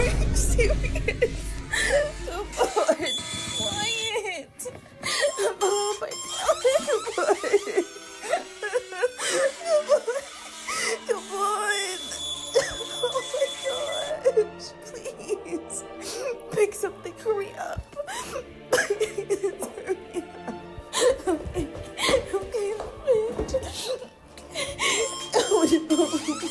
you serious? Come on. Quiet. Oh my God. Come on. Come on. Oh my gosh. Please. Pick something. Hurry up. Please hurry up. Okay. Okay. Oh no.